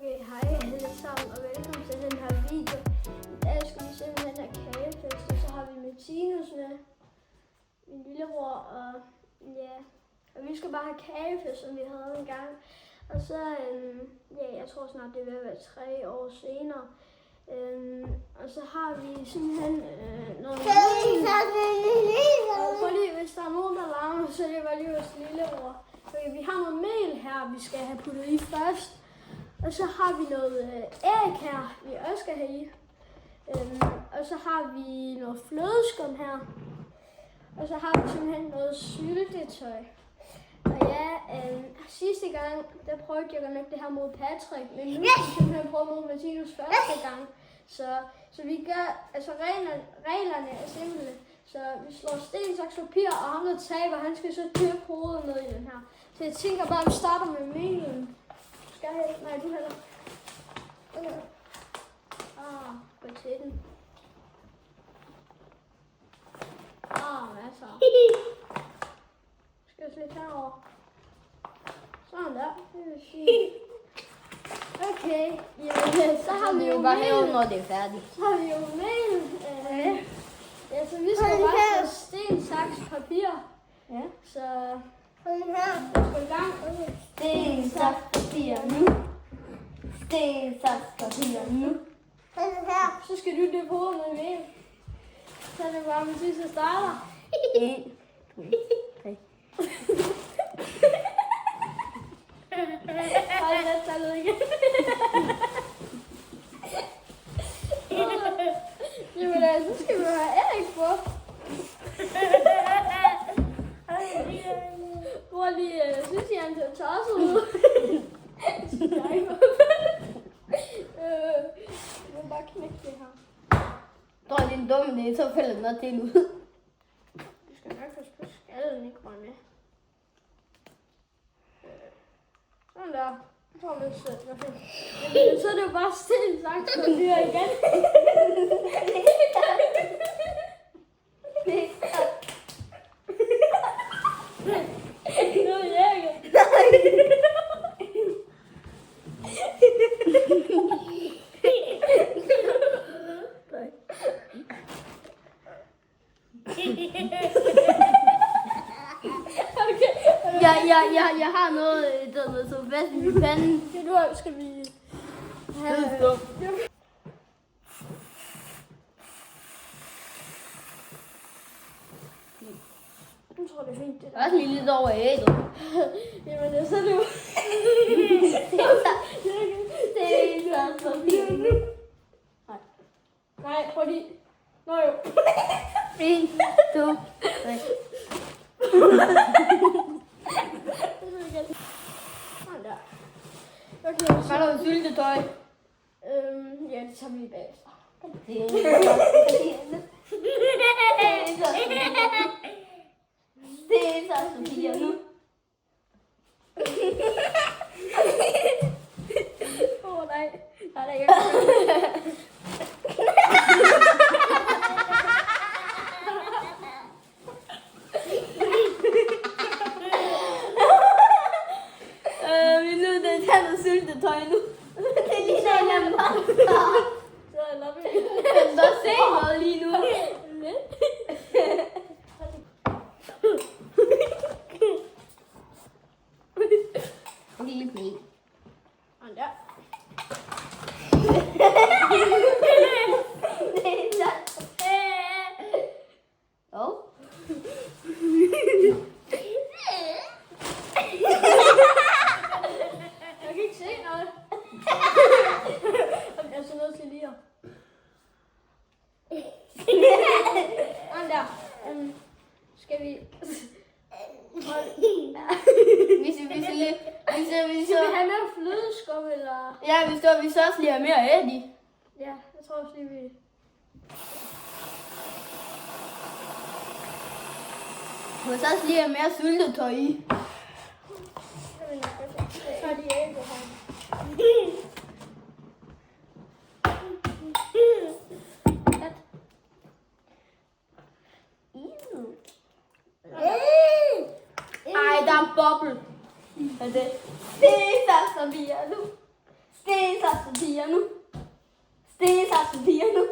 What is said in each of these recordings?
Okay, hej alle sammen, og velkommen til den her video. I dag skal vi simpelthen have kagefest, og så har vi Martinus med, min lillebror, og ja, og vi skal bare have kagefest, som vi havde en gang. Og så, jeg tror snart det vil være 3 år senere. Og så har vi simpelthen noget og lige, hvis der er nogen, der larmer, så det var lige vores lillebror. Okay, vi har noget mel her, vi skal have puttet i først. Og så har vi noget æg her, vi også skal have i. Og så har vi noget flødeskum her. Og så har vi simpelthen noget syltetøj. Og ja, sidste gang, der prøvede jeg nok det her mod Patrick, men nu skal vi simpelthen prøve mod Martinus første gang. Så vi gør, altså reglerne er simple. Så vi slår sten, saks, papir, og ham der taber, han skal så dyppe hovedet ned i den her. Så jeg tænker bare, at vi starter med melen. Skal jeg? Nej, du heller. Okay. Gå til den. Hvad så? Skal jeg slet herover? Sådan der. Det er fint. Okay, jamen, så har vi jo bare hæve, når det er færdigt. Så har vi jo mel. Ja, så vi skal bare slå sten, saks, papir. Ja. Så lad os gå i gang. Sten, saks, papir nu. Sten, saks, papir nu. Så skal du dyppe hovedet med mel. Så er det bare, hvis vi så starter. 1, 2, 3. Hold da, tallet igen. Jamen altså, så skal vi have æg på. Bror lige, synes jeg, han ser tosset ud. Jeg må bare knække det her. Jeg tror, det er en dum idé, så falder den noget til ud. Du skal nok passe på skallen, ikke røg med. Sådan der. Jeg tror, det er sødt. Jamen, så er det jo bare sten, saks, papir igen. Nu er jeg ikke. Jeg har noget, der så fast i min pande. Det nu skal vi have... Jeg tror, det er fint, det der. Også lige lidt over ægget. Jamen, så er det jo... Sten, saks, papir nu. Nej, prøv lige. Nå jo. 1, 2, 3. Sådan der. Okay, så... Var der jo syltetøj? Ja, det tager vi bagefter. Sten, saks, papir nu. Sten, saks, papir nu. Nej. Nej, det er ikke. Vi er nødt til at tage noget syltetøj nu. Det er lige så nemt. Så er det Kan du se noget lige nu? Lille pige. Sådan der. Jeg kan ikke se noget. Jeg er så nødt til lige at... Sådan der. Skal vi... Hvis Skal vi have mere flødeskum, eller... Ja, hvis så også lige har mere æg i. Ja, jeg tror også lige, vi... Hvis også lige har mere syltetøj i. Jeg vil nok også. Jeg tager lige æg på her. Ej, der er en boble. Hvad er det? Sten, saks, papir nu. Sten, papir nu. Sten, saks, papir nu.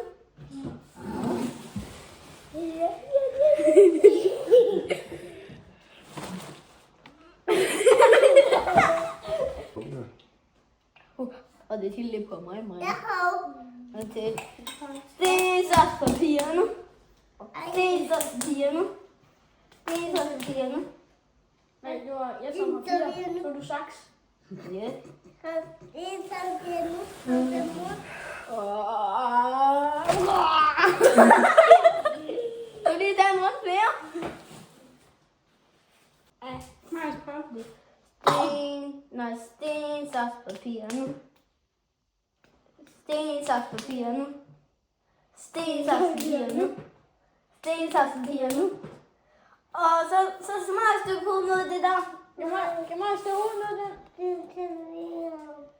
Og det er helt lidt på mig, Maja. Og til. Sten, saks, papir nu. Sten, saks, papir nu. Sten, saks, papir nu. Nej, det var jeg som har 4. Så du saks. Ja. Så det er der noget flere. Ja, Maja skal prøve det. Sten, saks, papir nu. Sten, saks, papir nu. Sten, saks, papir nu. Sten, saks, papir nu. Og så smart stykke på noget af det der. Kan Maja stå ud noget der?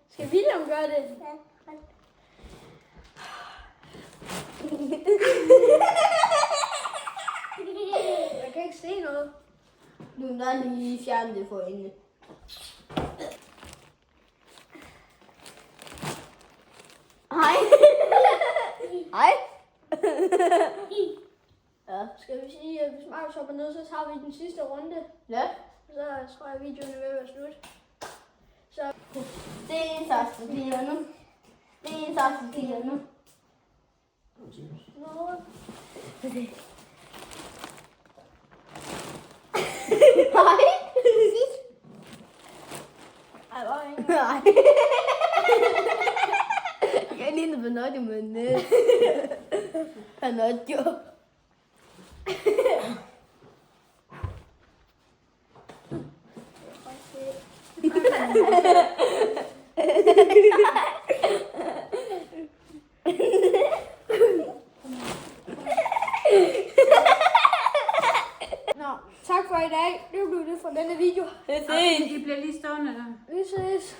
Skal William gøre det? Jeg kan ikke se noget. Du må da lige fjerne det for hende. Hej. Hej. Ja. Skal vi sige, at hvis Markus hopper ned, så tager vi den sidste runde. Ja. Så tror jeg, at videoen er ved at være slut. Så Sten, saks, papir nu. Sten, saks, papir nu. noget. Hej. Ej, hvor er det? Nej. Jeg ligner Benoit med en næs. Han er et job. Nå, tak for i dag. Det blev det fra denne video. Det ses. I bliver lige stående der. Vi ses.